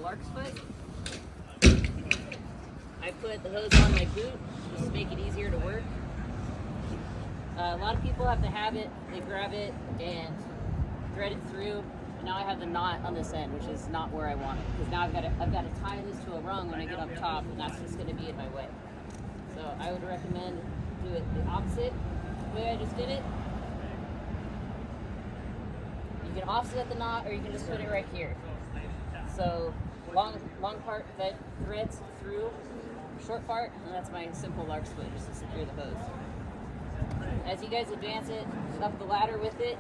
lark's foot. I put the hose on my boot just to make it easier to work. A lot of people have the habit, they grab it and thread it through. And now I have the knot on this end, which is not where I want it. Because now I've got to tie this to a rung when I get up top, and that's just going to be in my way. So I would recommend do it the opposite way I just did it. You can offset the knot, or you can just put it right here. So long part that threads through, short part, and that's my simple lark's foot, just to secure the hose. As you guys advance it up the ladder with it,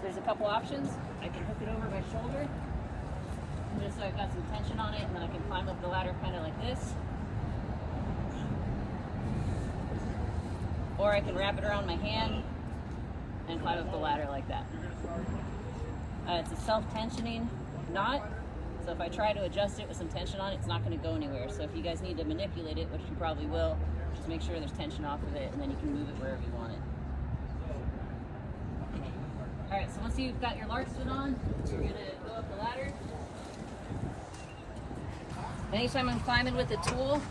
there's a couple options. I can hook it over my shoulder, just so I've got some tension on it, and then I can climb up the ladder kind of like this. Or I can wrap it around my hand and climb up the ladder like that. It's a self-tensioning knot, so if I try to adjust it with some tension on it, it's not going to go anywhere. So if you guys need to manipulate it, which you probably will, just make sure there's tension off of it, and then you can move it wherever you want it. Alright, so once you've got your lark's foot on, you're going to go up the ladder. Anytime I'm climbing with a tool,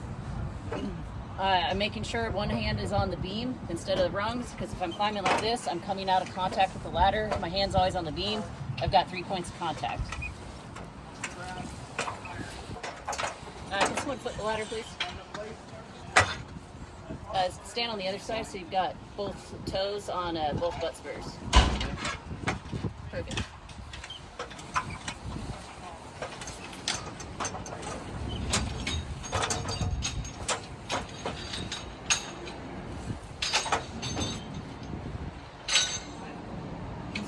I'm making sure one hand is on the beam instead of the rungs, because if I'm climbing like this, I'm coming out of contact with the ladder. My hand's always on the beam. I've got 3 points of contact. Can someone flip the ladder, please? Stand on the other side so you've got both toes on both butt spurs. Perfect.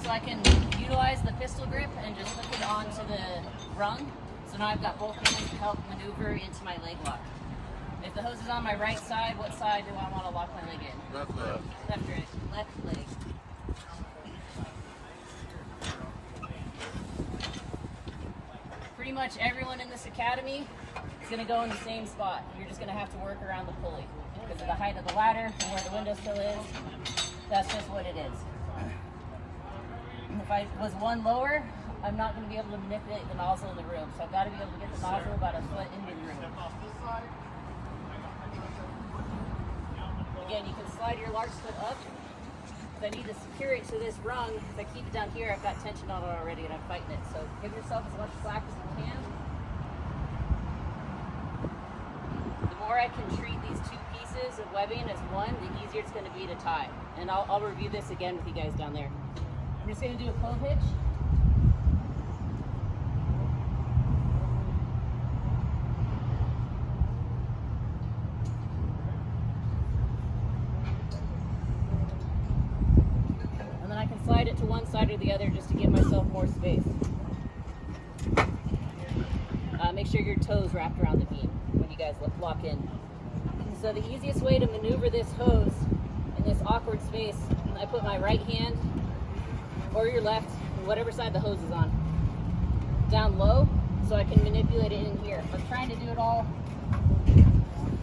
So I can utilize the pistol grip and just hook it onto the rung. So now I've got both hands to help maneuver into my leg lock. If the hose is on my right side, what side do I want to lock my leg in? Left leg. Left leg. Left leg. Pretty much everyone in this academy is going to go in the same spot. You're just going to have to work around the pulley. Because of the height of the ladder and where the windowsill is, that's just what it is. If I was one lower, I'm not going to be able to manipulate the nozzle in the room. So I've got to be able to get the nozzle about a foot into the room. Again, you can slide your lark's foot up. If I need to secure it to this rung, if I keep it down here, I've got tension on it already and I'm fighting it. So give yourself as much slack as you can. The more I can treat these 2 pieces of webbing as one, the easier it's going to be to tie. And I'll review this again with you guys down there. I'm just going to do a clove hitch. And then I can slide it to one side or the other just to give myself more space. Make sure your toes wrapped around the beam when you guys lock in. So the easiest way to maneuver this hose in this awkward space, I put my right hand or your left, whatever side the hose is on, down low so I can manipulate it in here. If I'm trying to do it all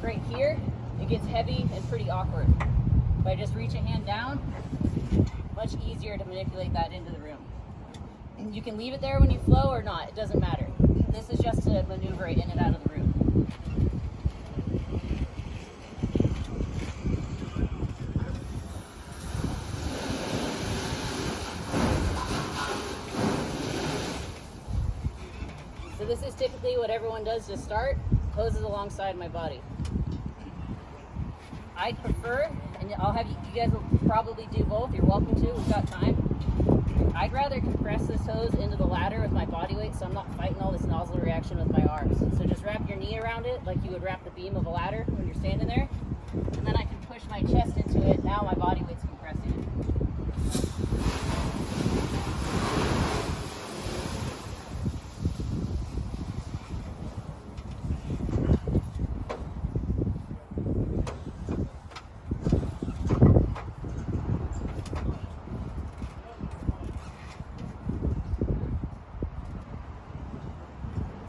right here, it gets heavy and pretty awkward. If I just reach a hand down, much easier to manipulate that into the room. You can leave it there when you flow or not, it doesn't matter. This is just to maneuver it in and out of the room. So this is typically what everyone does to start, hoses alongside my body. I prefer, and I'll have you guys will probably do both, you're welcome to, we've got time. I'd rather compress this hose into the ladder with my body weight so I'm not fighting all this nozzle reaction with my arms. So just wrap your knee around it like you would wrap the beam of a ladder when you're standing there. And then I can push my chest into it, now my body weight's compressing it.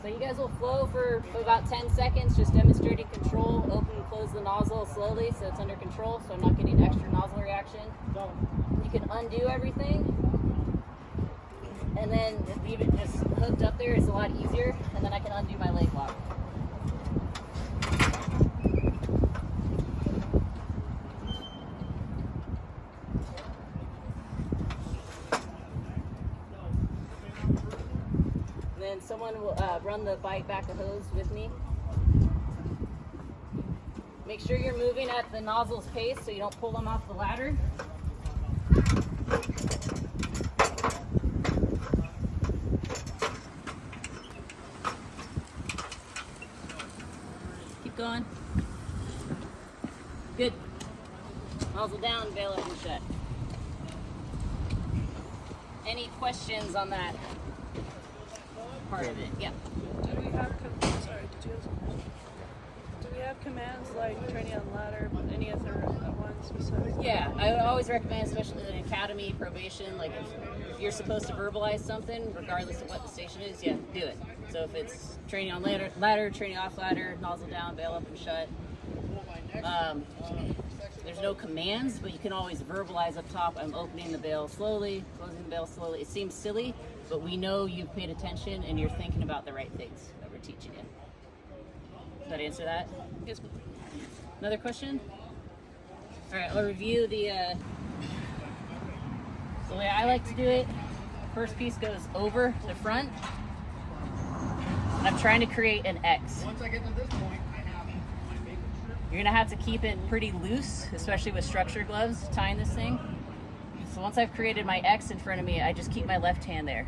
So you guys will flow for about 10 seconds, just demonstrating control. Open and close the nozzle slowly so it's under control, so I'm not getting extra nozzle reaction. You can undo everything, and then leave it just hooked up there. It's a lot easier. And then I can undo my leg lock. And then someone will run the bike back a hose with me. Make sure you're moving at the nozzle's pace so you don't pull them off the ladder. Keep going. Good. Nozzle down, bail up and shut. Any questions on that part of it? Yeah. Do we have commands like training on ladder, any other ones besides? Yeah, I would always recommend, especially in academy probation, like if you're supposed to verbalize something, regardless of what the station is, yeah, do it. So if it's training on ladder, training off ladder, nozzle down, bail up and shut. There's no commands, but you can always verbalize up top. I'm opening the bail slowly, closing the bail slowly. It seems silly, but we know you've paid attention and you're thinking about the right things that we're teaching you. Does that answer that? Yes. Another question? All right, I'll review the way I like to do it. First piece goes over the front. I'm trying to create an X. Once I get to this point, I have my favorite shirt. You're gonna have to keep it pretty loose, especially with structure gloves, tying this thing. So once I've created my X in front of me, I just keep my left hand there.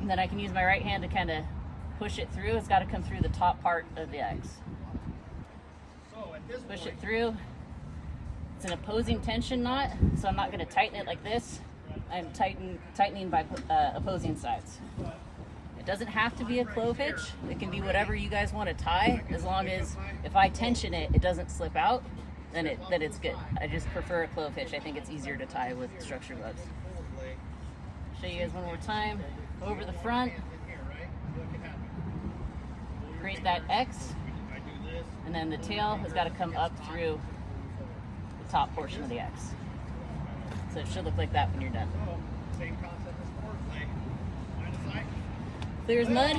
And then I can use my right hand to kind of push it through. It's gotta come through the top part of the X. So at this Push point, it through. It's an opposing tension knot, so I'm not gonna tighten it like this. I'm tightening by opposing sides. It doesn't have to be a clove hitch. It can be whatever you guys want to tie, as long as if I tension it, it doesn't slip out, then it's good. I just prefer a clove hitch. I think it's easier to tie with structure gloves. Show you guys one more time. Over the front, create that X, and then the tail has got to come up through the top portion of the X. So it should look like that when you're done. same concept as forward leg. Line of sight. Clear as mud?